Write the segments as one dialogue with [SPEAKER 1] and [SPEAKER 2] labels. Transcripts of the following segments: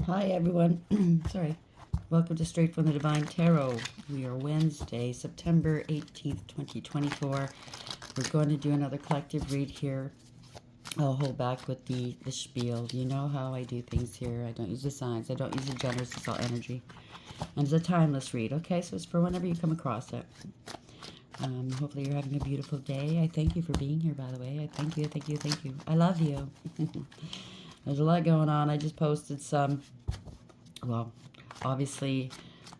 [SPEAKER 1] Hi, everyone. Sorry. Welcome to Straight from the Divine Tarot. We are Wednesday, September 18th, 2024. We're going to do another collective read here. I'll hold back with the spiel. You know how I do things here. I don't use the signs. I don't use the genders. It's all energy. And it's a timeless read, okay? So it's for whenever you come across it. Hopefully you're having a beautiful day. I thank you for being here, by the way. I thank you, thank you, thank you. I love you. There's a lot going on. I just posted some, well, obviously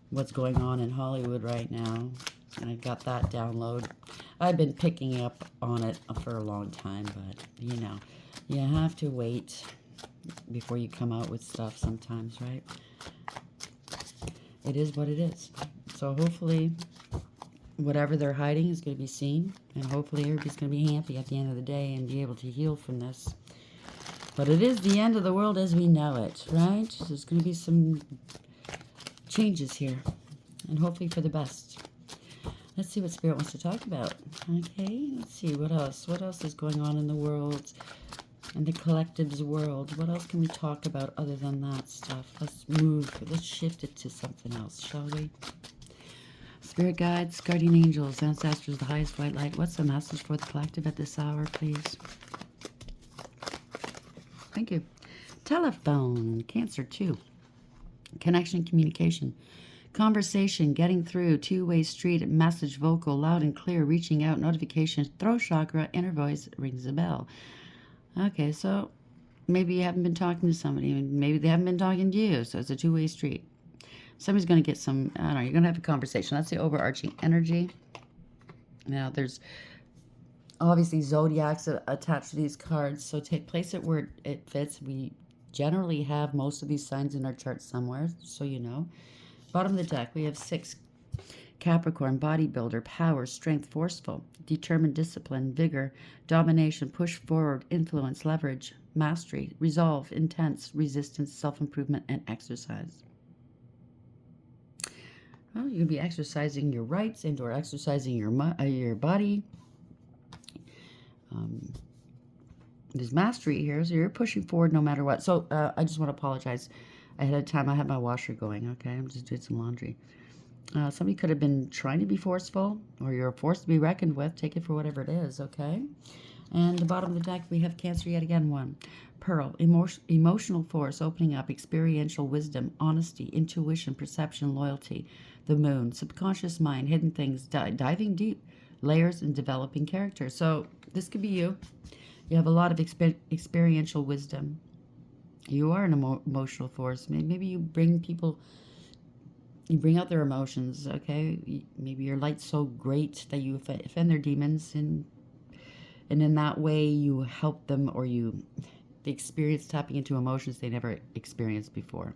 [SPEAKER 1] what's going on in Hollywood right now. And I got that download. I've been picking up on it for a long time, but, you know, you have to wait before you come out with stuff sometimes, right? It is what it is. So hopefully whatever they're hiding is going to be seen, and hopefully everybody's going to be happy at the end of the day and be able to heal from this. But it is the end of the world as we know it, right? There's going to be some changes here, and hopefully for the best. Let's see what Spirit wants to talk about. Okay, let's see what else. What else is going on in the world, in the collective's world? What else can we talk about other than that stuff? Let's move. Let's shift it to something else, shall we? Spirit guides, guardian angels, ancestors, the highest white light. What's the message for the collective at this hour, please? Thank you. Telephone, Cancer 2. Connection, communication. Conversation, getting through, two-way street, message, vocal, loud and clear, reaching out, notifications, throat chakra, inner voice, rings a bell. Okay, so maybe you haven't been talking to somebody, and maybe they haven't been talking to you, so it's a two-way street. Somebody's going to get some, I don't know, you're going to have a conversation. That's the overarching energy. Now, there's obviously zodiacs attached to these cards, so place it where it fits. We generally have most of these signs in our chart somewhere, so you know. Bottom of the deck, we have 6. Capricorn, bodybuilder, power, strength, forceful, determined, discipline, vigor, domination, push forward, influence, leverage, mastery, resolve, intense, resistance, self-improvement, and exercise. Well, you can be exercising your rights and or exercising your body. There's mastery here, so you're pushing forward no matter what. So I just want to apologize ahead of time. I had my washer going, okay? I'm just doing some laundry. Somebody could have been trying to be forceful, or you're forced to be reckoned with. Take it for whatever it is, okay? And the bottom of the deck, we have Cancer yet again, 1. Pearl, emotional force, opening up, experiential wisdom, honesty, intuition, perception, loyalty. The Moon, subconscious mind, hidden things, diving deep, layers, and developing character. So this could be you. You have a lot of experiential wisdom. You are an emotional force. Maybe you bring people, you bring out their emotions, okay? Maybe your light's so great that you offend their demons, and in that way you help them, or they experience tapping into emotions they never experienced before,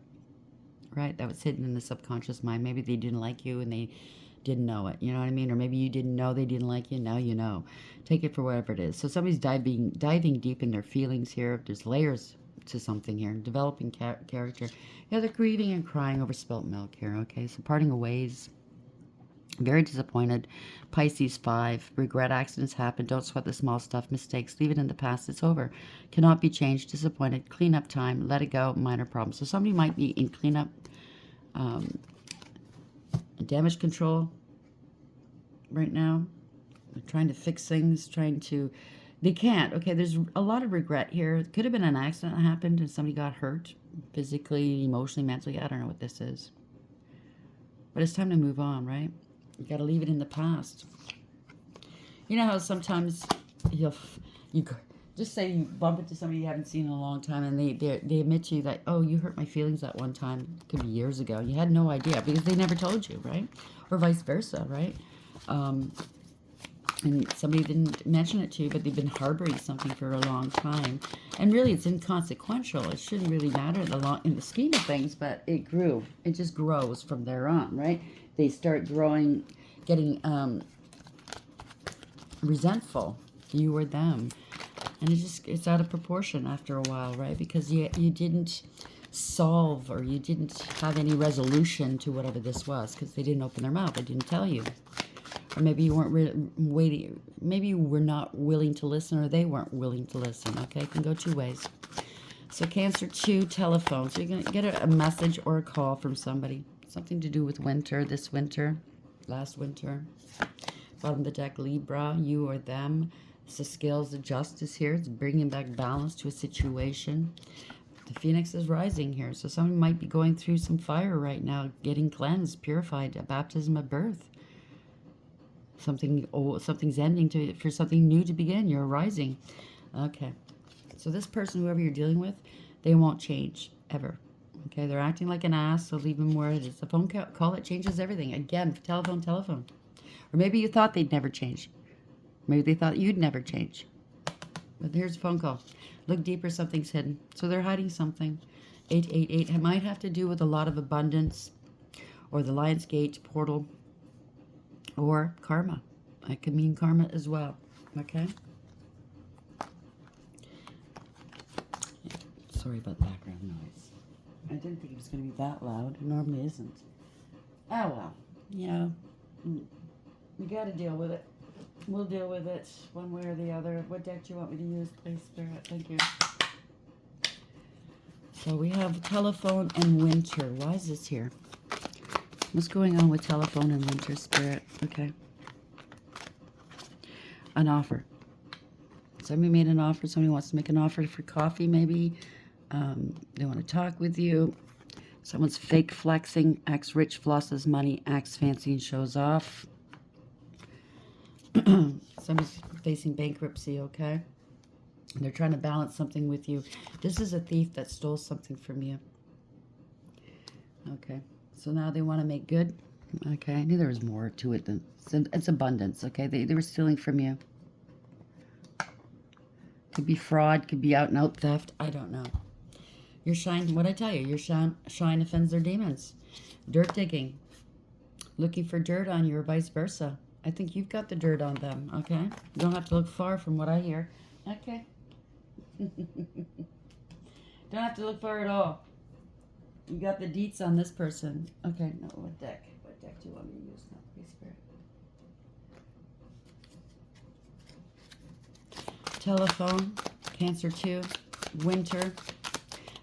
[SPEAKER 1] right? That was hidden in the subconscious mind. Maybe they didn't like you and they didn't know it, you know what I mean? Or maybe you didn't know they didn't like you, now you know. Take it for whatever it is. So somebody's diving deep in their feelings here. There's layers to something here, developing character. Yeah, they're grieving and crying over spilt milk here, okay? So parting of ways, very disappointed. Pisces 5, regret, accidents happen, don't sweat the small stuff, mistakes, leave it in the past, it's over, cannot be changed, disappointed, cleanup time, let it go, minor problems. So somebody might be in cleanup, damage control right now. They're trying to fix things, they can't. Okay, there's a lot of regret here. It could have been an accident that happened and somebody got hurt physically, emotionally, mentally. I don't know what this is. But it's time to move on, right? You got to leave it in the past. You know how sometimes you just say you bump into somebody you haven't seen in a long time, and they admit to you that, oh, you hurt my feelings that one time. It could be years ago. You had no idea because they never told you, right? Or vice versa, right? And somebody didn't mention it to you, but they've been harboring something for a long time. And really, it's inconsequential. It shouldn't really matter in the scheme of things, but it grew. It just grows from there on, right? They start growing, getting resentful, you or them. And it's out of proportion after a while, right? Because you didn't solve, or you didn't have any resolution to whatever this was, because they didn't open their mouth. They didn't tell you. Or maybe you weren't waiting. Maybe you were not willing to listen, or they weren't willing to listen. Okay, it can go two ways. So Cancer 2, telephone. So you're going to get a message or a call from somebody. Something to do with winter, this winter, last winter. Bottom of the deck, Libra, you or them. It's the scales of justice here. It's bringing back balance to a situation. The Phoenix is rising here. So someone might be going through some fire right now, getting cleansed, purified, a baptism of birth. Something old, something's ending for something new to begin. You're rising. Okay. So this person, whoever you're dealing with, they won't change ever. Okay, they're acting like an ass, so leave them where it is. The phone call that changes everything. Again, telephone. Or maybe you thought they'd never change. Maybe they thought you'd never change. But here's a phone call. Look deeper, something's hidden. So they're hiding something. 888. It might have to do with a lot of abundance, or the Lion's Gate portal, or karma. It could mean karma as well. Okay? Sorry about the background noise. I didn't think it was going to be that loud. It normally isn't. Oh, well. Yeah. We got to deal with it. We'll deal with it one way or the other. What deck do you want me to use, please, Spirit? Thank you. So we have telephone and winter. Why is this here? What's going on with telephone and winter, Spirit? Okay. An offer. Somebody made an offer. Somebody wants to make an offer for coffee, maybe. They want to talk with you. Someone's fake flexing, acts rich, flosses money, acts fancy and shows off. Somebody's facing bankruptcy, okay? They're trying to balance something with you. This is a thief that stole something from you. Okay, so now they want to make good. Okay, I knew there was more to it than it's abundance. Okay, they were stealing from you. Could be fraud, could be out and out theft. I don't know. Your shine, what I tell you, your shine offends their demons. Dirt digging, looking for dirt on you or vice versa. I think you've got the dirt on them, okay? You don't have to look far from what I hear. Okay. Don't have to look far at all. You got the deets on this person. Okay, no, what deck? What deck do you want me to use now, please, Spirit? Telephone, Cancer 2, winter,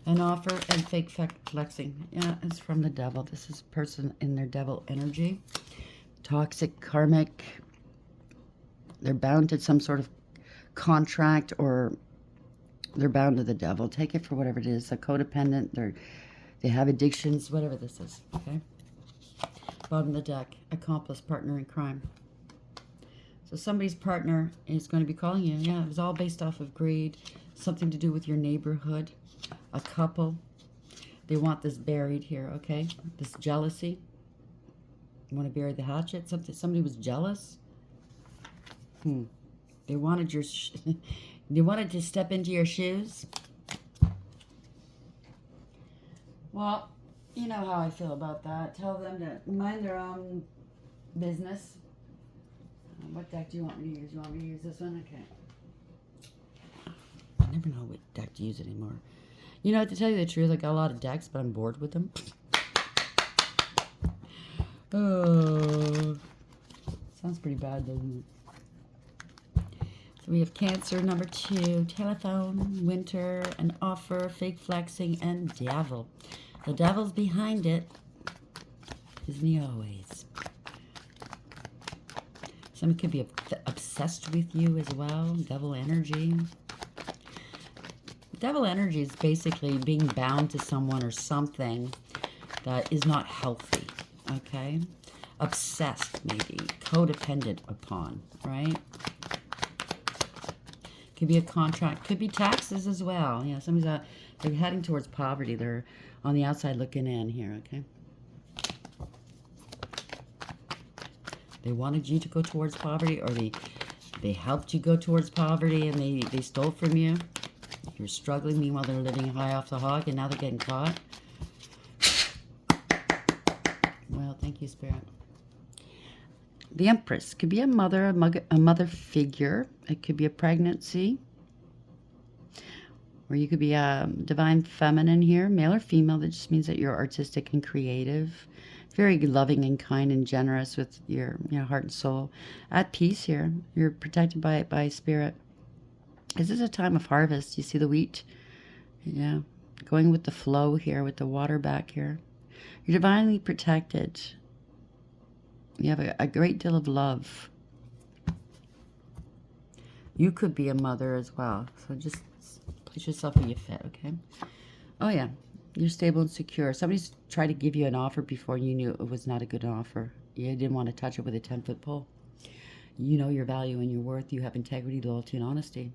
[SPEAKER 1] an offer, and fake flexing. Yeah, it's from the devil. This is a person in their devil energy. Toxic, karmic. They're bound to some sort of contract, or they're bound to the devil. Take it for whatever it is. A codependent. They have addictions. Whatever this is. Okay. Bottom of the deck. Accomplice, partner in crime. So somebody's partner is going to be calling you. Yeah, it was all based off of greed. Something to do with your neighborhood. A couple. They want this buried here. Okay. This jealousy. You want to bury the hatchet? Somebody was jealous. They wanted your. They wanted to step into your shoes. Well, you know how I feel about that. Tell them to mind their own business. What deck do you want me to use? You want me to use this one? Okay. I never know what deck to use anymore. You know, to tell you the truth, I got a lot of decks, but I'm bored with them. Oh, sounds pretty bad, doesn't it? So we have Cancer, number 2, telephone, winter, an offer, fake flexing, and devil. The devil's behind it, isn't he always? Somebody could be obsessed with you as well. Devil energy. Devil energy is basically being bound to someone or something that is not healthy. Okay, obsessed, maybe codependent upon, right? Could be a contract, could be taxes as well. Yeah, somebody's they're heading towards poverty. They're on the outside looking in here. Okay, they wanted you to go towards poverty, or they helped you go towards poverty, and they stole from you. You're struggling, meanwhile they're living high off the hog, and now they're getting caught. Well, thank you, Spirit. The Empress could be a mother figure. It could be a pregnancy. Or you could be a divine feminine here, male or female. That just means that you're artistic and creative. Very loving and kind and generous with your heart and soul. At peace here. You're protected by Spirit. This is a time of harvest. You see the wheat Yeah. Going with the flow here, with the water back here. You're divinely protected. You have a great deal of love. You could be a mother as well. So just place yourself where you fit, okay? Oh, yeah. You're stable and secure. Somebody's tried to give you an offer before you knew it was not a good offer. You didn't want to touch it with a 10-foot pole. You know your value and your worth. You have integrity, loyalty, and honesty.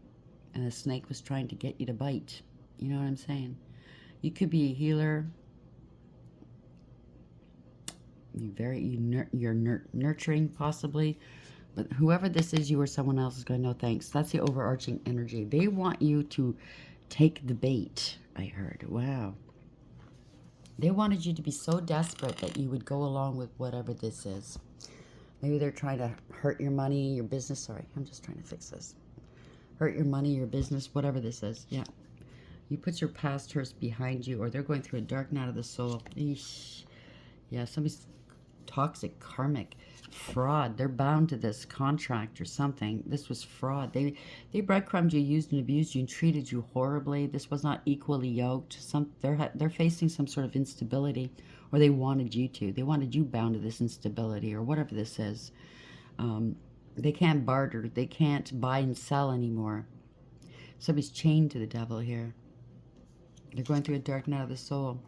[SPEAKER 1] And the snake was trying to get you to bite. You know what I'm saying? You could be a healer. You're nurturing, possibly. But whoever this is, you or someone else is going, no thanks. That's the overarching energy. They want you to take the bait, I heard. Wow. They wanted you to be so desperate that you would go along with whatever this is. Maybe they're trying to hurt your money, your business. Sorry, I'm just trying to fix this. Hurt your money, your business, whatever this is. Yeah. You put your past hurts behind you, or they're going through a dark night of the soul. Eesh. Yeah, somebody's toxic, karmic, fraud. They're bound to this contract or something. This was fraud. They breadcrumbed you, used and abused you, and treated you horribly. This was not equally yoked. They're facing some sort of instability, or they wanted you to. They wanted you bound to this instability, or whatever this is. They can't barter. They can't buy and sell anymore. Somebody's chained to the devil here. They're going through a dark night of the soul.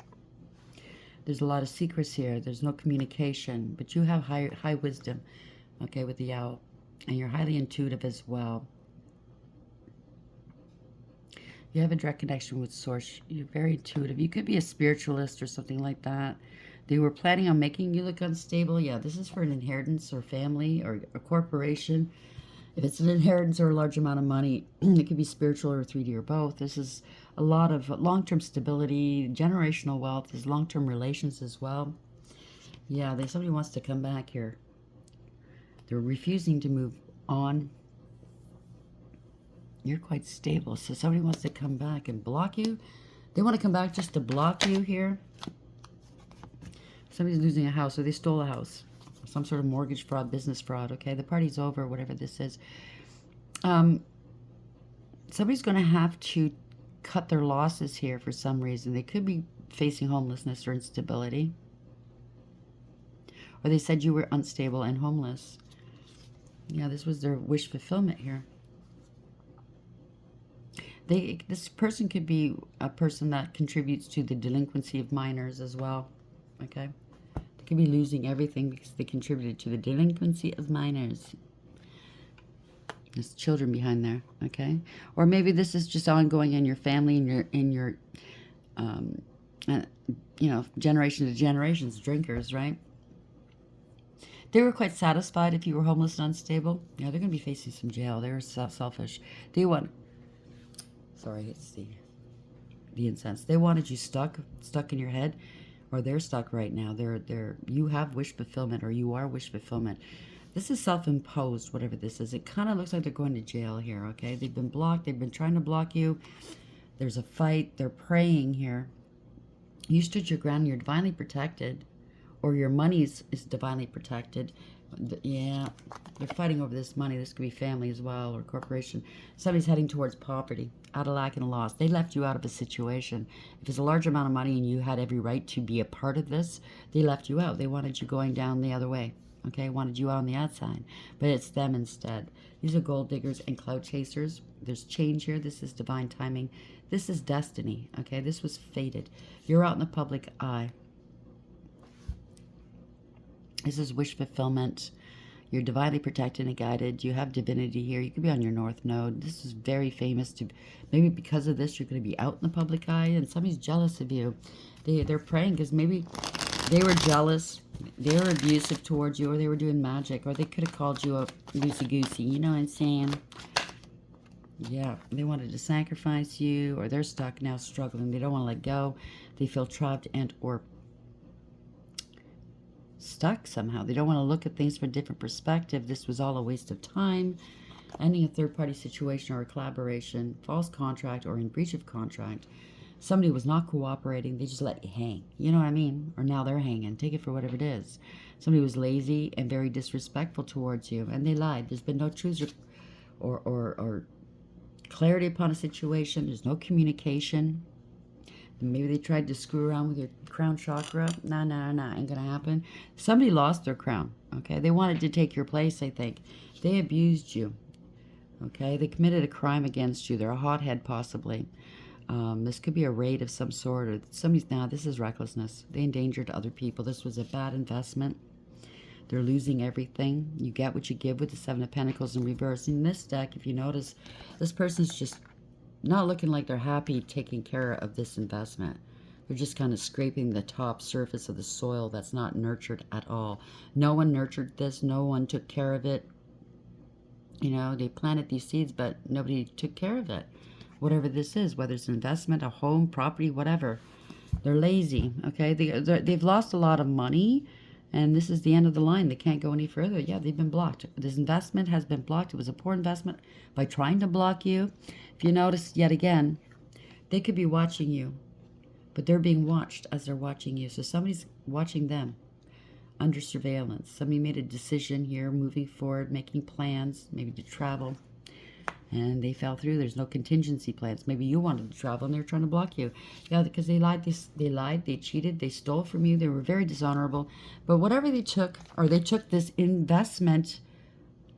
[SPEAKER 1] There's a lot of secrets here. There's no communication, but you have high wisdom, okay, with the owl. And you're highly intuitive as well. You have a direct connection with source. You're very intuitive. You could be a spiritualist or something like that. They were planning on making you look unstable. Yeah, this is for an inheritance or family or a corporation. If it's an inheritance or a large amount of money, it could be spiritual or 3D or both. This is a lot of long-term stability, generational wealth, there's long-term relations as well. Yeah, somebody wants to come back here. They're refusing to move on. You're quite stable, so somebody wants to come back and block you. They want to come back just to block you here. Somebody's losing a house, or they stole a house. Some sort of mortgage fraud, business fraud, okay? The party's over, whatever this is. Somebody's going to have to cut their losses here for some reason. They could be facing homelessness or instability. Or they said you were unstable and homeless. Yeah, this was their wish fulfillment here. This person could be a person that contributes to the delinquency of minors as well, okay? They could be losing everything because they contributed to the delinquency of minors. There's children behind there, okay? Or maybe this is just ongoing in your family, in your you know, generation to generations, drinkers, right? They were quite satisfied if you were homeless and unstable. Yeah, they're going to be facing some jail. They were selfish. They want... Sorry, it's the incense. They wanted you stuck in your head, or they're stuck right now. You have wish fulfillment, or you are wish fulfillment. This is self-imposed, whatever this is. It kind of looks like they're going to jail here, okay? They've been blocked. They've been trying to block you. There's a fight. They're praying here. You stood your ground. You're divinely protected, or your money is divinely protected. Yeah, they're fighting over this money. This could be family as well, or corporation. Somebody's heading towards poverty, out of lack and loss. They left you out of a situation. If it's a large amount of money and you had every right to be a part of this, they left you out. They wanted you going down the other way. Okay, wanted you on the outside, but it's them instead. These are gold diggers and cloud chasers. There's change here. This is divine timing. This is destiny. Okay, this was fated. You're out in the public eye. This is wish fulfillment. You're divinely protected and guided. You have divinity here. You could be on your north node. This is very famous. Maybe because of this, you're going to be out in the public eye, and somebody's jealous of you. They're praying because maybe they were jealous. They were abusive towards you, or they were doing magic, or they could have called you a loosey-goosey. You know what I'm saying? Yeah, they wanted to sacrifice you, or they're stuck now struggling. They don't want to let go. They feel trapped and or stuck somehow. They don't want to look at things from a different perspective. This was all a waste of time. Ending a third-party situation or a collaboration, false contract, or in breach of contract. Somebody was not cooperating. They just let you hang. You know what I mean? Or now they're hanging. Take it for whatever it is. Somebody was lazy and very disrespectful towards you, and they lied. There's been no truth or clarity upon a situation. There's no communication. Maybe they tried to screw around with your crown chakra. Nah, nah, nah, ain't gonna happen. Somebody lost their crown, okay? They wanted to take your place, I think. They abused you, okay? They committed a crime against you. They're a hothead, possibly. This could be a raid of some sort, or somebody's, now this is recklessness. They endangered other people. This was a bad investment. They're losing everything. You get what you give with the Seven of Pentacles in reverse. In this deck, if you notice, this person's just not looking like they're happy taking care of this investment. They're just kind of scraping the top surface of the soil that's not nurtured at all. No one nurtured this. No one took care of it. You know, they planted these seeds, but nobody took care of it. Whatever this is, whether it's an investment, a home, property, whatever. They're lazy, okay? They've lost a lot of money, and this is the end of the line. They can't go any further. Yeah, they've been blocked. This investment has been blocked. It was a poor investment by trying to block you. If you notice, yet again, they could be watching you, but they're being watched as they're watching you. So somebody's watching them under surveillance. Somebody made a decision here, moving forward, making plans, maybe to travel, and they fell through. There's no contingency plans. Maybe you wanted to travel and they're trying to block you. Yeah, because they lied, they cheated, they stole from you, they were very dishonorable. But whatever they took, or they took this investment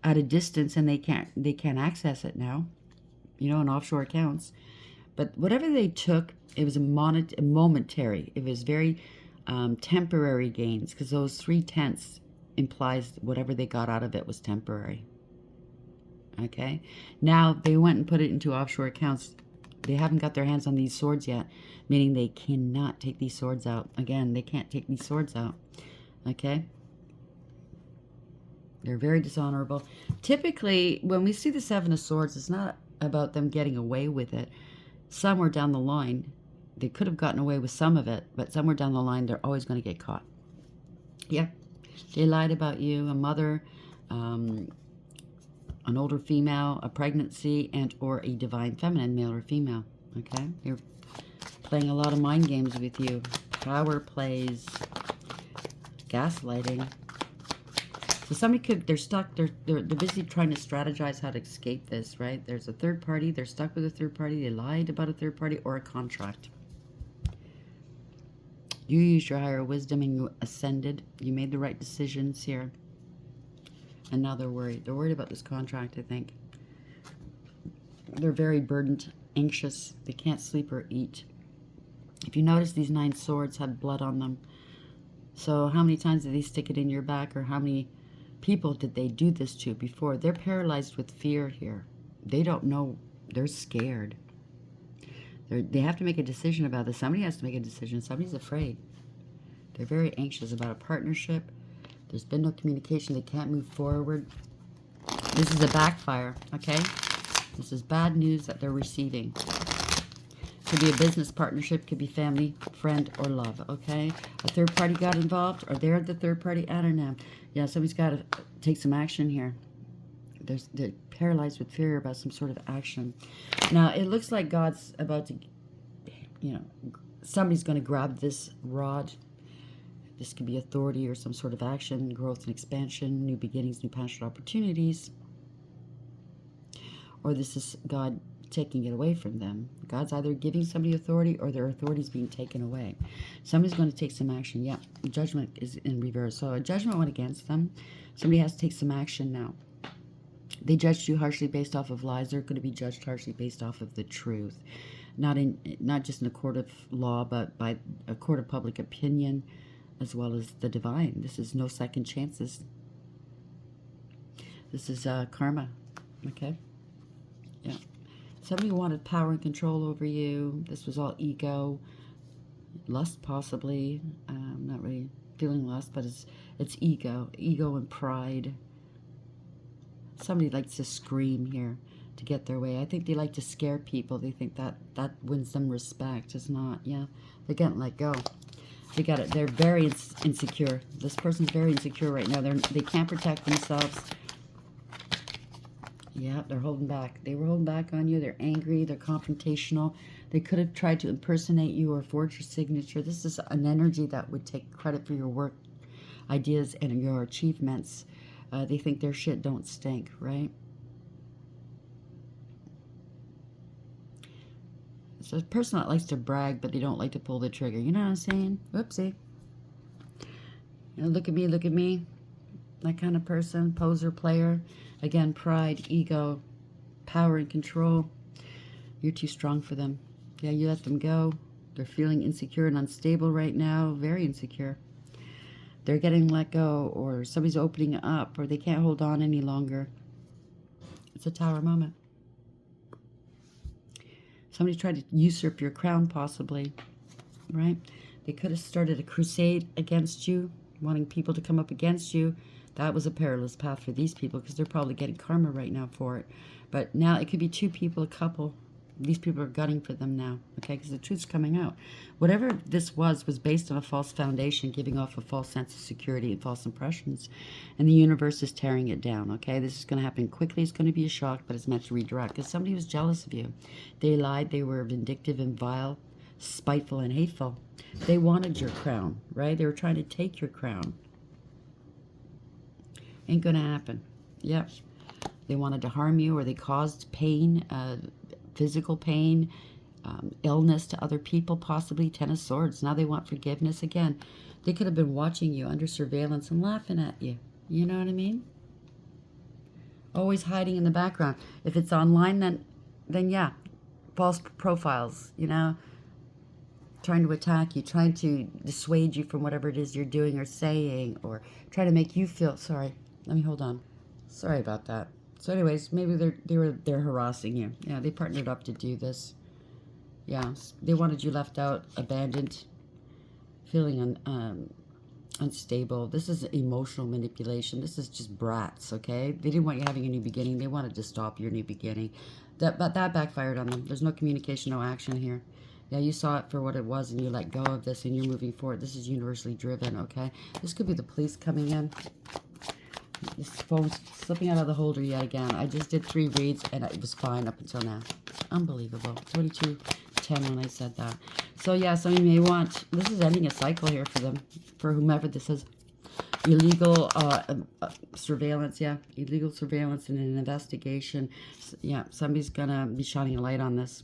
[SPEAKER 1] at a distance and they can't access it now, you know, in offshore accounts. But whatever they took, it was a momentary. It was very temporary gains, because those 3/10 implies whatever they got out of it was temporary. Okay, now they went and put it into offshore accounts. They haven't got their hands on these swords yet, meaning they cannot take these swords out. Again, they can't take these swords out. Okay, they're very dishonorable. Typically, when we see the Seven of Swords, it's not about them getting away with it. Somewhere down the line, they could have gotten away with some of it, but somewhere down the line, they're always going to get caught. Yeah, they lied about you, a mother, an older female, a pregnancy, and or a divine feminine, male or female. Okay, they're playing a lot of mind games with you. Power plays, gaslighting. So somebody could, they're stuck, they're busy trying to strategize how to escape this, right? There's a third party, they're stuck with a third party, they lied about a third party or a contract. You used your higher wisdom and you ascended. You made the right decisions here. And now they're worried. They're worried about this contract, I think. They're very burdened, anxious. They can't sleep or eat. If you notice, these 9 swords have blood on them. So how many times did they stick it in your back, or how many people did they do this to before? They're paralyzed with fear here. They don't know. They're scared. They have to make a decision about this. Somebody has to make a decision. Somebody's afraid. They're very anxious about a partnership. There's been no communication. They can't move forward. This is a backfire, okay? This is bad news that they're receiving. Could be a business partnership, could be family, friend, or love, okay? A third party got involved, or they're the third party, I don't know. Yeah, somebody's got to take some action here. They're paralyzed with fear about some sort of action. Now, it looks like God's about to, you know, somebody's going to grab this rod. This could be authority or some sort of action, growth and expansion, new beginnings, new passionate opportunities. Or this is God taking it away from them. God's either giving somebody authority or their authority is being taken away. Somebody's going to take some action. Yeah, judgment is in reverse. So a judgment went against them. Somebody has to take some action now. They judged you harshly based off of lies. They're going to be judged harshly based off of the truth. Not just in a court of law, but by a court of public opinion, as well as the divine. This is no second chances. This is karma. Okay? Yeah. Somebody wanted power and control over you. This was all ego. Lust, possibly. I'm not really feeling lust, but it's ego. Ego and pride. Somebody likes to scream here to get their way. I think they like to scare people. They think that wins them respect. It's not. Yeah. They can't let go. They got it. They're very insecure. This person's very insecure right now. They can't protect themselves. Yeah, they're holding back. They were holding back on you. They're angry. They're confrontational. They could have tried to impersonate you or forge your signature. This is an energy that would take credit for your work, ideas, and your achievements. They think their shit don't stink, right? So a person that likes to brag, but they don't like to pull the trigger. You know what I'm saying? Whoopsie. You know, look at me, look at me. That kind of person, poser, player. Again, pride, ego, power, and control. You're too strong for them. Yeah, you let them go. They're feeling insecure and unstable right now. Very insecure. They're getting let go, or somebody's opening up, or they can't hold on any longer. It's a Tower moment. Somebody tried to usurp your crown, possibly, right? They could have started a crusade against you, wanting people to come up against you. That was a perilous path for these people because they're probably getting karma right now for it. But now it could be two people, a couple. These people are gunning for them now, okay, because the truth's coming out. Whatever this was based on a false foundation, giving off a false sense of security and false impressions. And the universe is tearing it down, okay? This is going to happen quickly. It's going to be a shock, but it's meant to redirect because somebody was jealous of you. They lied. They were vindictive and vile, spiteful and hateful. They wanted your crown, right? They were trying to take your crown. Ain't going to happen. Yep. They wanted to harm you, or they caused pain, physical pain, illness to other people, possibly. Ten of Swords. Now they want forgiveness again. They could have been watching you under surveillance and laughing at you. You know what I mean? Always hiding in the background. If it's online, then yeah, false profiles, you know, trying to attack you, trying to dissuade you from whatever it is you're doing or saying, or try to make you feel, sorry, let me hold on. Sorry about that. So anyways, maybe they're harassing you. Yeah, they partnered up to do this. Yeah, they wanted you left out, abandoned, feeling unstable. This is emotional manipulation. This is just brats, okay? They didn't want you having a new beginning. They wanted to stop your new beginning. But that backfired on them. There's no communication, no action here. Yeah, you saw it for what it was, and you let go of this, and you're moving forward. This is universally driven, okay? This could be the police coming in. This phone's slipping out of the holder yet again. I just did 3 reads, and it was fine up until now. Unbelievable. 22:10 when I said that. So, yeah, some of you may want... This is ending a cycle here for them, for whomever this is. Illegal surveillance, yeah. Illegal surveillance and an investigation. Yeah, somebody's going to be shining a light on this.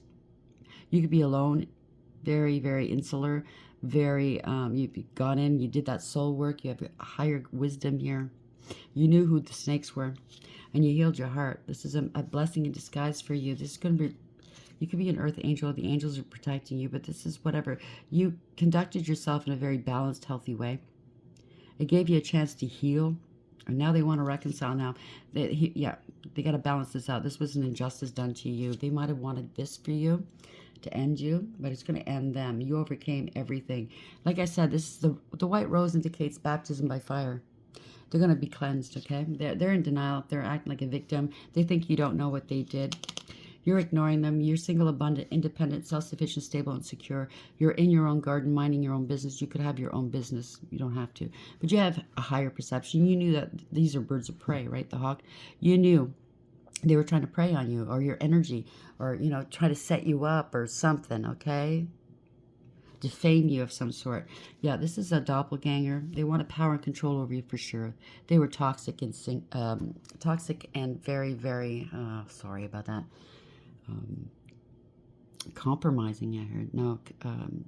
[SPEAKER 1] You could be alone, very, very insular, very, you've gone in, you did that soul work, you have a higher wisdom here. You knew who the snakes were, and you healed your heart. This is a blessing in disguise for you. This is going to be, you could be an earth angel. The angels are protecting you, but this is whatever. You conducted yourself in a very balanced, healthy way. It gave you a chance to heal, and now they want to reconcile now. They got to balance this out. This was an injustice done to you. They might have wanted this for you, to end you, but it's going to end them. You overcame everything. Like I said, this is the white rose indicates baptism by fire. They're going to be cleansed, okay? They're in denial. They're acting like a victim. They think you don't know what they did. You're ignoring them. You're single, abundant, independent, self-sufficient, stable, and secure. You're in your own garden, minding your own business. You could have your own business. You don't have to. But you have a higher perception. You knew that these are birds of prey, right? The hawk. You knew they were trying to prey on you, or your energy, or, you know, try to set you up or something, okay? Defame you of some sort. Yeah, this is a doppelganger. They wanted power and control over you for sure. They were toxic and very, very, sorry about that. Compromising, I heard. No,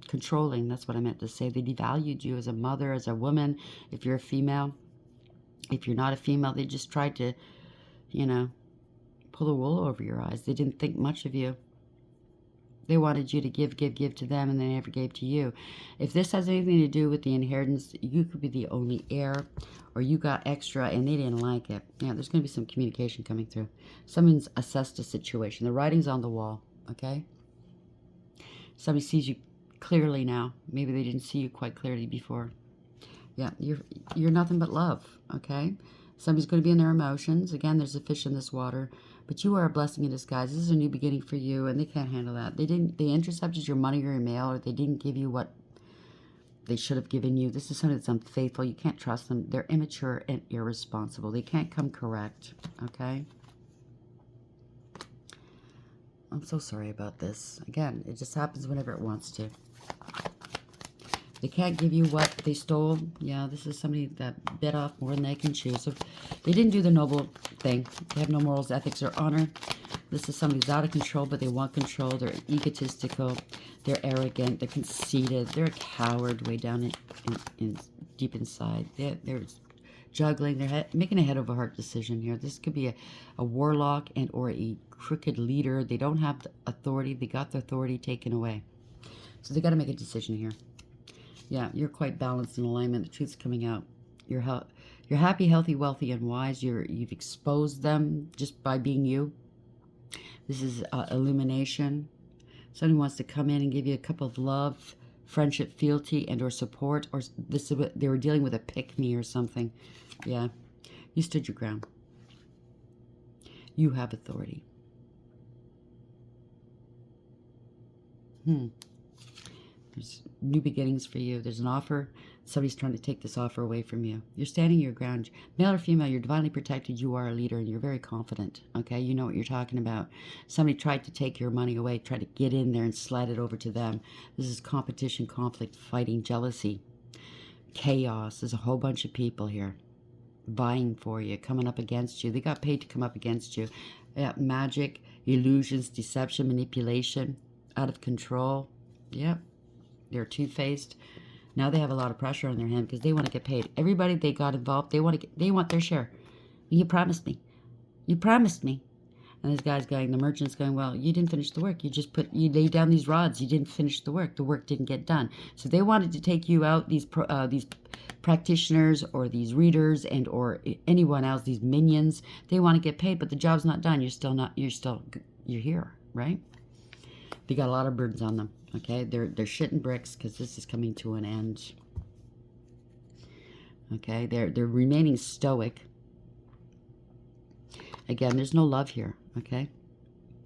[SPEAKER 1] controlling, that's what I meant to say. They devalued you as a mother, as a woman, if you're a female. If you're not a female, they just tried to, you know, pull the wool over your eyes. They didn't think much of you. They wanted you to give to them, and they never gave to you. If this has anything to do with the inheritance, you could be the only heir, or you got extra, and they didn't like it. Yeah, there's going to be some communication coming through. Someone's assessed a situation. The writing's on the wall, okay? Somebody sees you clearly now. Maybe they didn't see you quite clearly before. Yeah, you're nothing but love, okay? Somebody's going to be in their emotions. Again, there's a fish in this water. But you are a blessing in disguise. This is a new beginning for you, and they can't handle that. They intercepted your money or your mail, or they didn't give you what they should have given you. This is something that's unfaithful. You can't trust them. They're immature and irresponsible. They can't come correct, okay? I'm so sorry about this. Again, it just happens whenever it wants to. They can't give you what they stole. Yeah, this is somebody that bit off more than they can chew. So they didn't do the noble thing. They have no morals, ethics, or honor. This is somebody who's out of control, but they want control. They're egotistical. They're arrogant. They're conceited. They're a coward way down in deep inside. They're juggling. They're making a head over heart decision here. This could be a warlock and or a crooked leader. They don't have the authority. They got the authority taken away. So they got to make a decision here. Yeah, you're quite balanced in alignment. The truth's coming out. You're happy, healthy, wealthy, and wise. You've exposed them just by being you. This is illumination. Somebody wants to come in and give you a cup of love, friendship, fealty, and or support. Or this is what they were dealing with, a pick-me or something. Yeah, you stood your ground. You have authority. There's new beginnings for you. There's an offer. Somebody's trying to take this offer away from you. You're standing your ground. Male or female, you're divinely protected. You are a leader, and you're very confident. Okay, you know what you're talking about. Somebody tried to take your money away, try to get in there and slide it over to them. This is competition, conflict, fighting, jealousy, chaos. There's a whole bunch of people here vying for you, coming up against you. They got paid to come up against you. Magic, illusions, deception, manipulation, out of control. Yep. They're two-faced. Now they have a lot of pressure on their hand because they want to get paid. Everybody they got involved, they want their share. You promised me. You promised me. And this guy's going, the merchant's going, well, you didn't finish the work. You laid down these rods. You didn't finish the work. The work didn't get done. So they wanted to take you out, these practitioners or these readers and or anyone else, these minions. They want to get paid, but the job's not done. You're here, right? They got a lot of burdens on them. Okay, they're shitting bricks because this is coming to an end. Okay, they're remaining stoic. Again, there's no love here. Okay,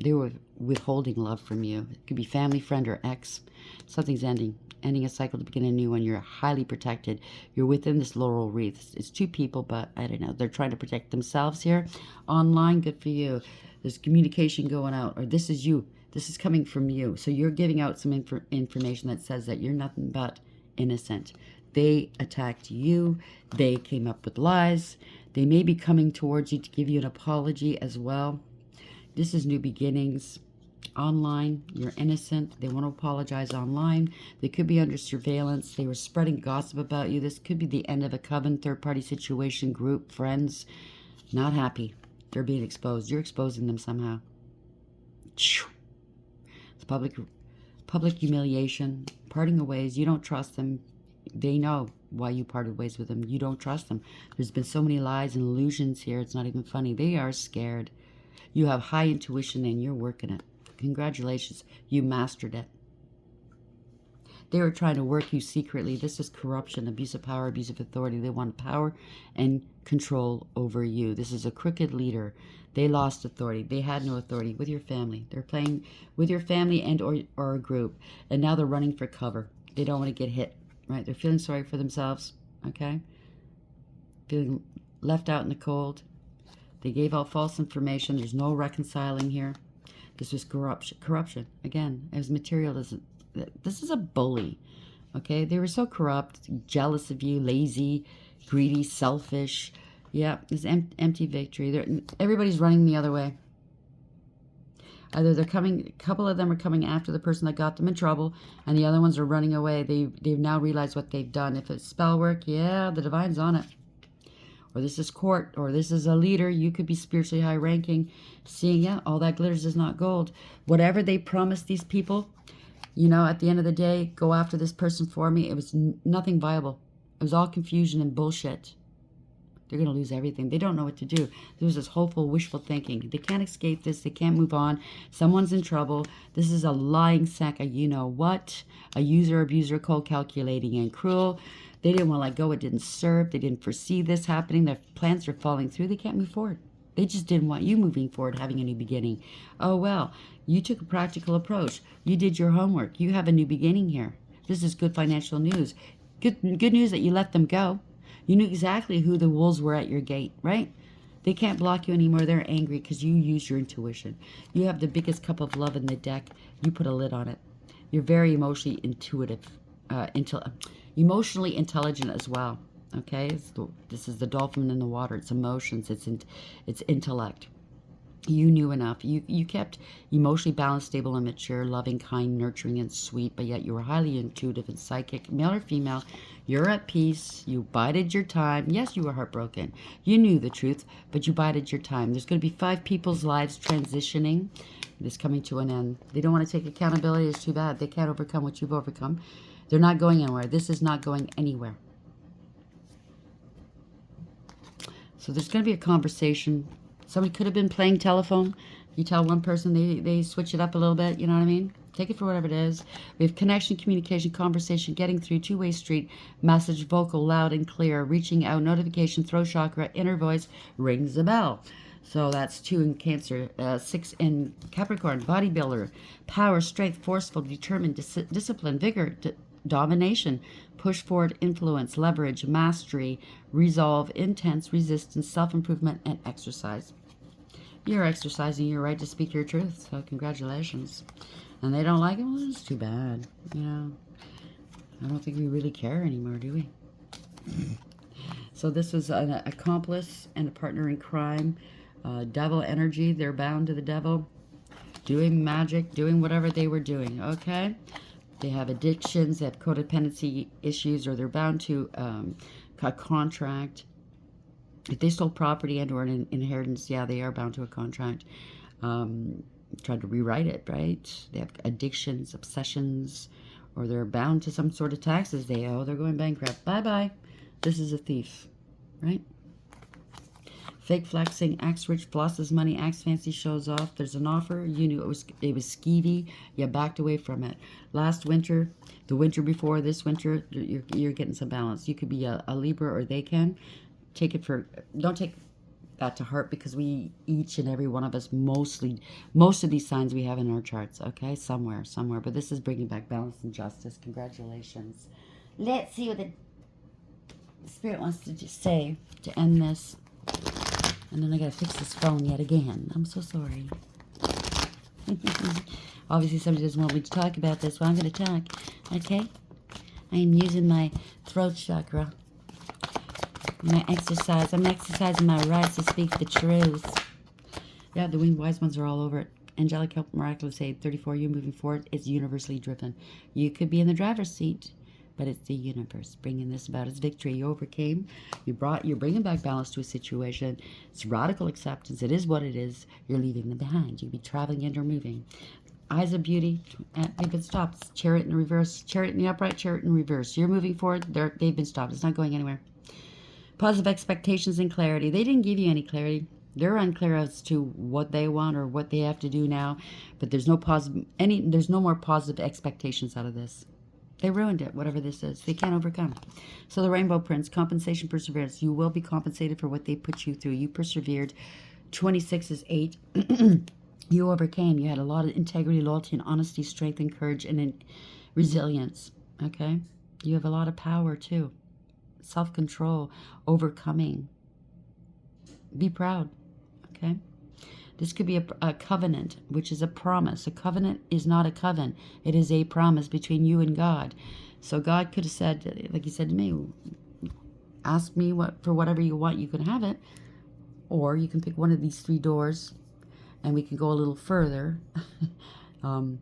[SPEAKER 1] they were withholding love from you. It could be family, friend, or ex. Something's ending a cycle to begin a new one. You're highly protected. You're within this laurel wreath. It's two people, but I don't know. They're trying to protect themselves here. Online, good for you. There's communication going out, or this is you. This is coming from you. So you're giving out some information that says that you're nothing but innocent. They attacked you. They came up with lies. They may be coming towards you to give you an apology as well. This is new beginnings. Online, you're innocent. They want to apologize online. They could be under surveillance. They were spreading gossip about you. This could be the end of a coven, third-party situation, group, friends. Not happy. They're being exposed. You're exposing them somehow. It's public humiliation, parting of ways. You don't trust them. They know why you parted ways with them. You don't trust them. There's been so many lies and illusions here. It's not even funny. They are scared. You have high intuition and you're working it. Congratulations. You mastered it. They were trying to work you secretly. This is corruption, abuse of power, abuse of authority. They want power and control over you. This is a crooked leader. They lost authority. They had no authority with your family. They're playing with your family and or a group. And now they're running for cover. They don't want to get hit, right? They're feeling sorry for themselves, okay? Feeling left out in the cold. They gave out false information. There's no reconciling here. This was corruption. Again, as materialism. This is a bully, okay? They were so corrupt, jealous of you, lazy, greedy, selfish. Yeah, it's empty victory. Everybody's running the other way. Either they're coming, a couple of them are coming after the person that got them in trouble, and the other ones are running away. They've now realized what they've done. If it's spell work, yeah, the divine's on it. Or this is court, or this is a leader. You could be spiritually high ranking, seeing, yeah, all that glitters is not gold. Whatever they promised these people, you know, at the end of the day, go after this person for me. It was nothing viable. It was all confusion and bullshit. They're going to lose everything. They don't know what to do. There was this hopeful, wishful thinking. They can't escape this. They can't move on. Someone's in trouble. This is a lying sack of you-know-what. A user, abuser, cold, calculating, and cruel. They didn't want to let go. It didn't serve. They didn't foresee this happening. Their plans are falling through. They can't move forward. They just didn't want you moving forward, having a new beginning. Oh, well, you took a practical approach. You did your homework. You have a new beginning here. This is good financial news. Good news that you let them go. You knew exactly who the wolves were at your gate, right? They can't block you anymore. They're angry because you used your intuition. You have the biggest cup of love in the deck. You put a lid on it. You're very emotionally intuitive, emotionally intelligent as well. Okay, this is the dolphin in the water. It's emotions. It's intellect. You knew enough. You kept emotionally balanced, stable, and mature, loving, kind, nurturing, and sweet, but yet you were highly intuitive and psychic, male or female. You're at peace. You bided your time. Yes, you were heartbroken. You knew the truth, but you bided your time. There's going to be 5 people's lives transitioning. This coming to an end. They don't want to take accountability. It's too bad. They can't overcome what you've overcome. They're not going anywhere. This is not going anywhere. So there's going to be a conversation. Somebody could have been playing telephone. You tell one person, they switch it up a little bit. You know what I mean? Take it for whatever it is. We have connection, communication, conversation, getting through, two-way street, message, vocal, loud and clear, reaching out, notification, throat chakra, inner voice, rings a bell. So that's 2 in Cancer, 6 in Capricorn, bodybuilder, power, strength, forceful, determined, discipline, vigor, domination, push forward, influence, leverage, mastery, resolve, intense, resistance, self-improvement, and exercise. You're exercising your right to speak your truth, so congratulations. And they don't like it? Well, it's too bad. You know, I don't think we really care anymore, do we? So this was an accomplice and a partner in crime. Devil energy, they're bound to the devil. Doing magic, doing whatever they were doing, okay? They have addictions, they have codependency issues, or they're bound to a contract. If they stole property and or an inheritance, yeah, they are bound to a contract. Tried to rewrite it, right? They have addictions, obsessions, or they're bound to some sort of taxes they owe. They're going bankrupt. Bye-bye. This is a thief, right? Fake flexing, acts rich, flosses money, acts fancy, shows off. There's an offer. You knew it was skeevy. You backed away from it. Last winter, the winter before this winter, you're getting some balance. You could be a Libra or they can. Don't take that to heart because we, each and every one of us, most of these signs we have in our charts, okay? Somewhere. But this is bringing back balance and justice. Congratulations. Let's see what the Spirit wants to just say to end this. And then I gotta fix this phone yet again. I'm so sorry. Obviously somebody doesn't want me to talk about this. Well, I'm gonna talk. Okay? I am using my throat chakra. I'm exercising my right to speak the truth. Yeah, the winged wise ones are all over it. Angelic help, miraculous aid. 34, you're moving forward. It's universally driven. You could be in the driver's seat, but it's the universe bringing this about as victory. You overcame. You're bringing back balance to a situation. It's radical acceptance. It is what it is. You're leaving them behind. You'll be traveling and or moving. Eyes of beauty. They've been stopped. Chariot in reverse. Chariot in the upright. Chariot in reverse. You're moving forward. They've been stopped. It's not going anywhere. Positive expectations and clarity. They didn't give you any clarity. They're unclear as to what they want or what they have to do now. But there's no more positive expectations out of this. They ruined it, whatever this is. They can't overcome. So the Rainbow Prince, compensation, perseverance. You will be compensated for what they put you through. You persevered. 26 is 8. You overcame. You had a lot of integrity, loyalty, and honesty, strength, and courage, and resilience. Okay? You have a lot of power, too. Self-control, overcoming. Be proud. Okay? This could be a covenant, which is a promise. A covenant is not a coven. It is a promise between you and God. So God could have said, like he said to me, ask me for whatever you want, you can have it. Or you can pick one of these 3 doors and we can go a little further and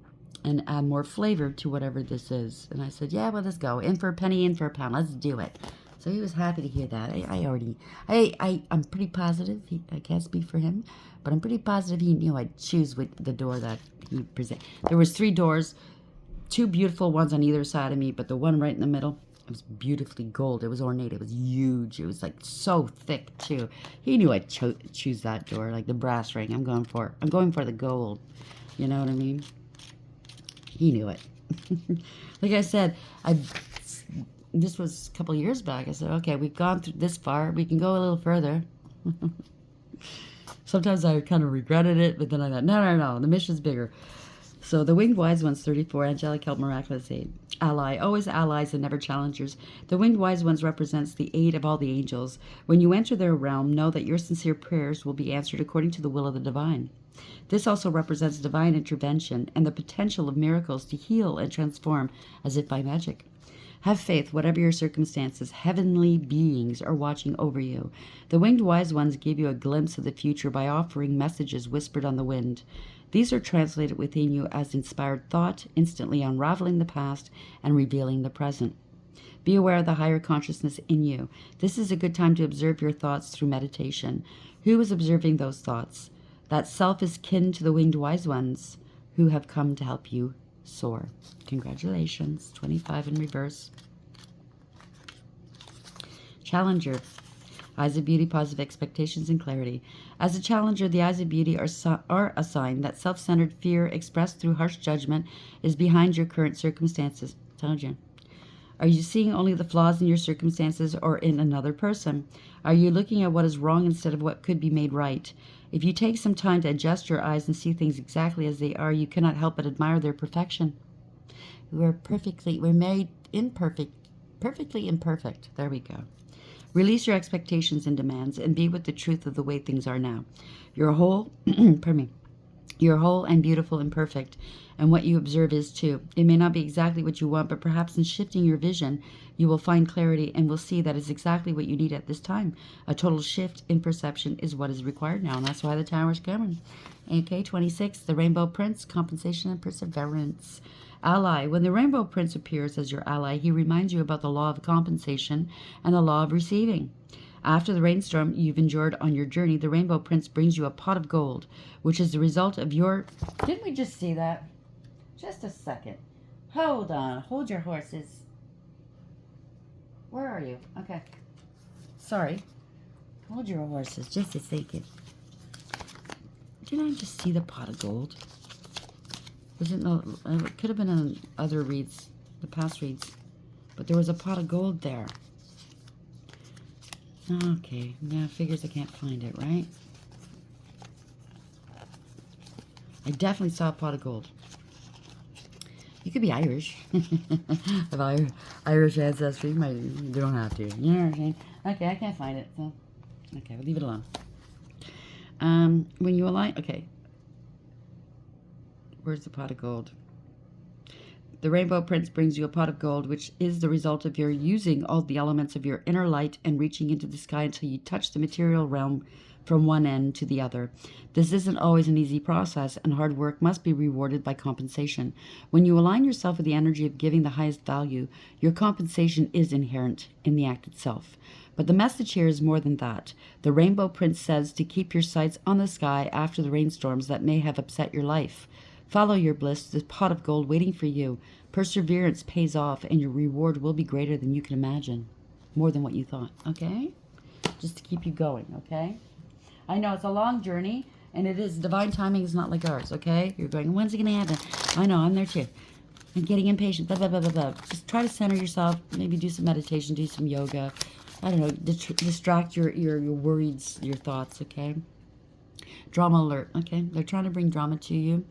[SPEAKER 1] add more flavor to whatever this is. And I said, yeah, well, let's go. In for a penny, in for a pound. Let's do it. So he was happy to hear that. I'm pretty positive. I can't speak for him, but I'm pretty positive he knew I'd choose with the door that he presented. There was 3 doors, 2 beautiful ones on either side of me, but the one right in the middle, it was beautifully gold. It was ornate. It was huge. It was like so thick too. He knew I'd choose that door, like the brass ring. I'm going for the gold. You know what I mean? He knew it. Like I said, this was a couple years back. I said, okay, we've gone through this far. We can go a little further. Sometimes I kind of regretted it, but then I thought, no, the mission's bigger. So the Winged Wise Ones, 34, Angelic Help, Miraculous Aid. Ally, always allies and never challengers. The Winged Wise Ones represents the aid of all the angels. When you enter their realm, know that your sincere prayers will be answered according to the will of the divine. This also represents divine intervention and the potential of miracles to heal and transform as if by magic. Have faith, whatever your circumstances. Heavenly beings are watching over you. The winged wise ones give you a glimpse of the future by offering messages whispered on the wind. These are translated within you as inspired thought, instantly unraveling the past and revealing the present. Be aware of the higher consciousness in you. This is a good time to observe your thoughts through meditation. Who is observing those thoughts? That self is kin to the winged wise ones who have come to help you soar. Congratulations. 25 in reverse. Challenger. Eyes of beauty, positive expectations, and clarity. As a challenger, the eyes of beauty are a sign that self-centered fear expressed through harsh judgment is behind your current circumstances. Told you. Are you seeing only the flaws in your circumstances or in another person? Are you looking at what is wrong instead of what could be made right? If you take some time to adjust your eyes and see things exactly as they are, you cannot help but admire their perfection. We're made perfectly imperfect. There we go. Release your expectations and demands and be with the truth of the way things are now. You're whole, pardon me. You're whole and beautiful and perfect, and what you observe is too. It may not be exactly what you want, but perhaps in shifting your vision, you will find clarity and will see that is exactly what you need at this time. A total shift in perception is what is required now, and that's why the tower's coming. Okay, 26, the Rainbow Prince, compensation and perseverance. Ally. When the Rainbow Prince appears as your ally, he reminds you about the law of compensation and the law of receiving. After the rainstorm you've endured on your journey, the Rainbow Prince brings you a pot of gold, which is the result of your... Didn't we just see that? Just a second. Hold on. Hold your horses. Where are you? Okay. Sorry. Hold your horses. Just a second. Didn't I just see the pot of gold? Was it no? It could have been in other reads, the past reads, but there was a pot of gold there. Okay, now figures I can't find it, right? I definitely saw a pot of gold. You could be Irish. Of Irish ancestry, you don't have to. You know what I'm saying? Okay, I can't find it, so okay, we'll leave it alone. When you align, okay. Where's the pot of gold? The Rainbow Prince brings you a pot of gold, which is the result of your using all the elements of your inner light and reaching into the sky until you touch the material realm from one end to the other. This isn't always an easy process, and hard work must be rewarded by compensation. When you align yourself with the energy of giving the highest value, your compensation is inherent in the act itself. But the message here is more than that. The Rainbow Prince says to keep your sights on the sky after the rainstorms that may have upset your life. Follow your bliss, the pot of gold waiting for you. Perseverance pays off, and your reward will be greater than you can imagine. More than what you thought, okay? Just to keep you going, okay? I know it's a long journey, and it is. Divine timing is not like ours, okay? You're going, when's it going to happen? I know, I'm there too. I'm getting impatient, blah, blah, blah, blah, blah. Just try to center yourself. Maybe do some meditation, do some yoga. I don't know, distract your worries, your thoughts, okay? Drama alert, okay? They're trying to bring drama to you.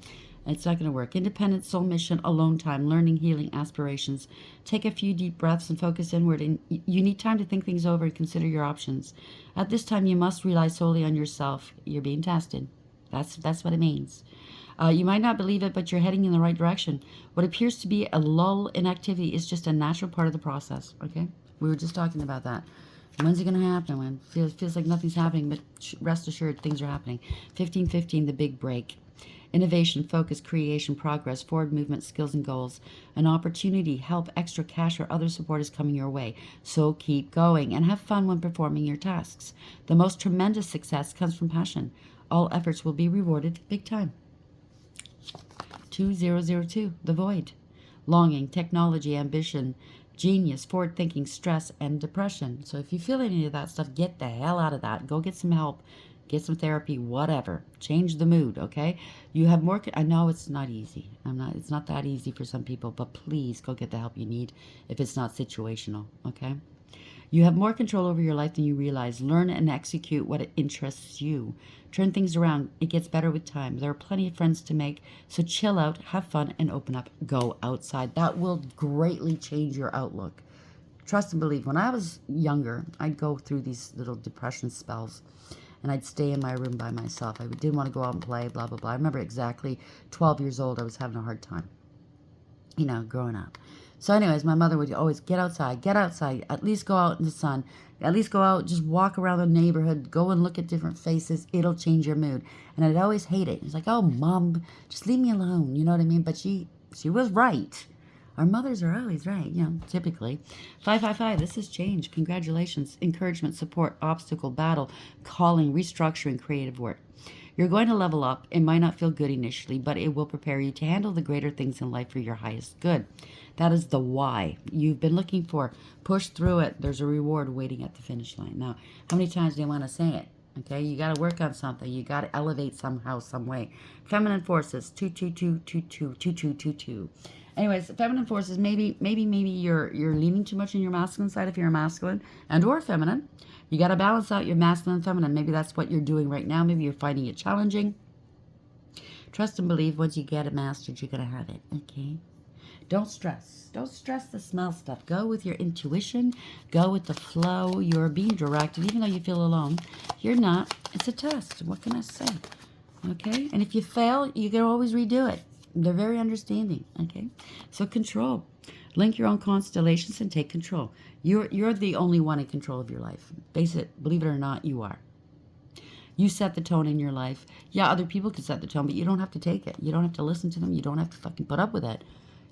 [SPEAKER 1] It's not going to work. Independent soul mission, alone time, learning, healing, aspirations. Take a few deep breaths and focus inward. And you need time to think things over and consider your options. At this time, you must rely solely on yourself. You're being tested. That's what it means. You might not believe it, but you're heading in the right direction. What appears to be a lull in activity is just a natural part of the process. Okay, we were just talking about that. When's it going to happen? When feels like nothing's happening, but rest assured, things are happening. 1515, the big break. Innovation, focus, creation, progress, forward movement, skills, and goals. An opportunity, help, extra cash, or other support is coming your way. So keep going and have fun when performing your tasks. The most tremendous success comes from passion. All efforts will be rewarded big time. 2002, the void. Longing, technology, ambition, genius, forward thinking, stress, and depression. So if you feel any of that stuff, get the hell out of that. Go get some help. Get some therapy, whatever. Change the mood, okay? You have more... I know it's not easy. It's not that easy for some people, but please go get the help you need if it's not situational, okay? You have more control over your life than you realize. Learn and execute what interests you. Turn things around. It gets better with time. There are plenty of friends to make, so chill out, have fun, and open up. Go outside. That will greatly change your outlook. Trust and believe. When I was younger, I'd go through these little depression spells. And I'd stay in my room by myself. I didn't want to go out and play, blah, blah, blah. I remember exactly 12 years old, I was having a hard time, growing up. So anyways, my mother would always get outside, at least go out in the sun, at least go out, just walk around the neighborhood, go and look at different faces. It'll change your mood. And I'd always hate it. It's like, oh, mom, just leave me alone. You know what I mean? But she was right. Our mothers are always right, typically. 555, this is change. Congratulations. Encouragement, support, obstacle, battle, calling, restructuring, creative work. You're going to level up. It might not feel good initially, but it will prepare you to handle the greater things in life for your highest good. That is the why you've been looking for. Push through it. There's a reward waiting at the finish line. Now, how many times do you want to say it? Okay, you got to work on something. You got to elevate somehow, some way. Feminine forces, 222222222. Anyways, feminine forces. Maybe you're leaning too much in your masculine side if you're a masculine and or feminine. You got to balance out your masculine and feminine. Maybe that's what you're doing right now. Maybe you're finding it challenging. Trust and believe once you get it mastered, you're going to have it. Okay? Don't stress. Don't stress the small stuff. Go with your intuition. Go with the flow. You're being directed, even though you feel alone. You're not. It's a test. What can I say? Okay? And if you fail, you can always redo it. They're very understanding. Okay? So control. Link your own constellations and take control. You're the only one in control of your life. Face it. Believe it or not, you are. You set the tone in your life. Yeah, other people can set the tone, but you don't have to take it. You don't have to listen to them. You don't have to fucking put up with it.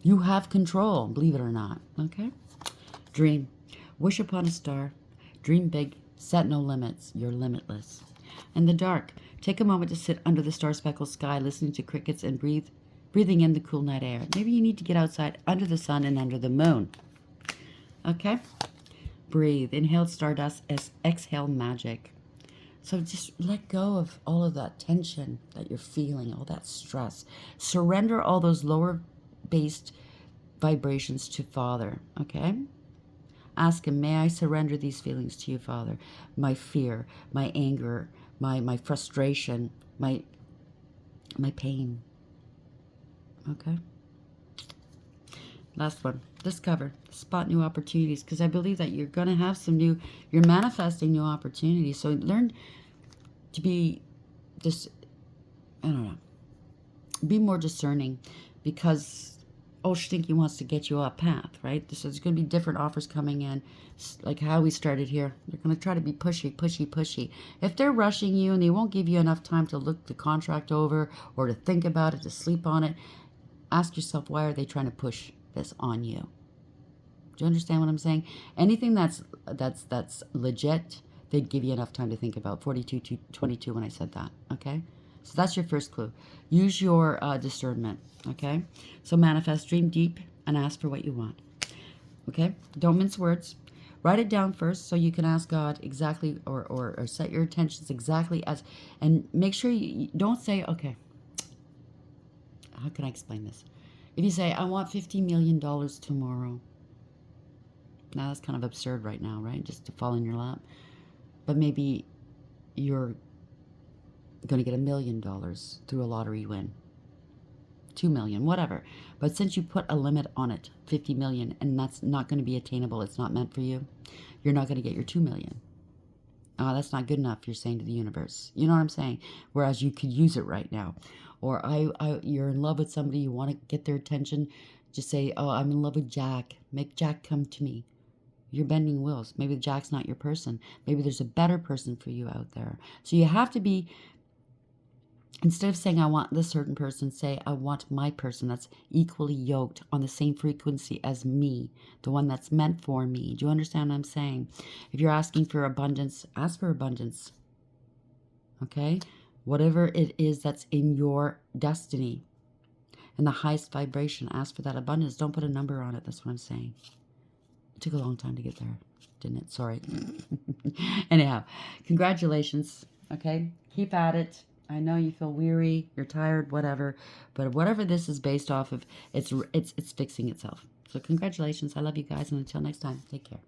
[SPEAKER 1] You have control, believe it or not. Okay? Dream. Wish upon a star. Dream big. Set no limits. You're limitless. In the dark, take a moment to sit under the star-speckled sky, listening to crickets and breathing in the cool night air. Maybe you need to get outside under the sun and under the moon. Okay? Breathe. Inhale stardust. Exhale magic. So just let go of all of that tension that you're feeling, all that stress. Surrender all those lower based vibrations to Father, okay? Ask him, may I surrender these feelings to you, Father? My fear, my anger, my frustration, my pain. Okay? Last one. Discover. Spot new opportunities. Because I believe that you're going to have you're manifesting new opportunities. So learn to be be more discerning, because Stinky wants to get you off path, right? So there's going to be different offers coming in, like how we started here. They're going to try to be pushy. If they're rushing you and they won't give you enough time to look the contract over or to think about it, to sleep on it, ask yourself, why are they trying to push this on you? Do you understand what I'm saying? Anything that's legit, they'd give you enough time to think about. 42 to 22 when I said that, okay? So that's your first clue. Use your discernment, okay? So manifest, dream deep, and ask for what you want, okay? Don't mince words. Write it down first so you can ask God exactly, or set your intentions exactly as, and make sure you don't say, okay, how can I explain this? If you say, I want $50 million tomorrow. Now that's kind of absurd right now, right? Just to fall in your lap. But maybe you're going to get $1 million through a lottery win. 2 million, whatever. But since you put a limit on it, 50 million, and that's not going to be attainable, it's not meant for you, you're not going to get your 2 million. Oh, that's not good enough, you're saying to the universe. You know what I'm saying? Whereas you could use it right now. Or you're in love with somebody, you want to get their attention, just say, oh, I'm in love with Jack. Make Jack come to me. You're bending wills. Maybe Jack's not your person. Maybe there's a better person for you out there. So you have to be, instead of saying I want this certain person, say I want my person that's equally yoked on the same frequency as me, the one that's meant for me. Do you understand what I'm saying? If you're asking for abundance, ask for abundance. Okay? Whatever it is that's in your destiny and the highest vibration, ask for that abundance. Don't put a number on it. That's what I'm saying. It took a long time to get there, didn't it? Sorry. Anyhow, congratulations. Okay? Keep at it. I know you feel weary, you're tired, whatever, but whatever this is based off of, it's fixing itself. So congratulations. I love you guys, and until next time, take care.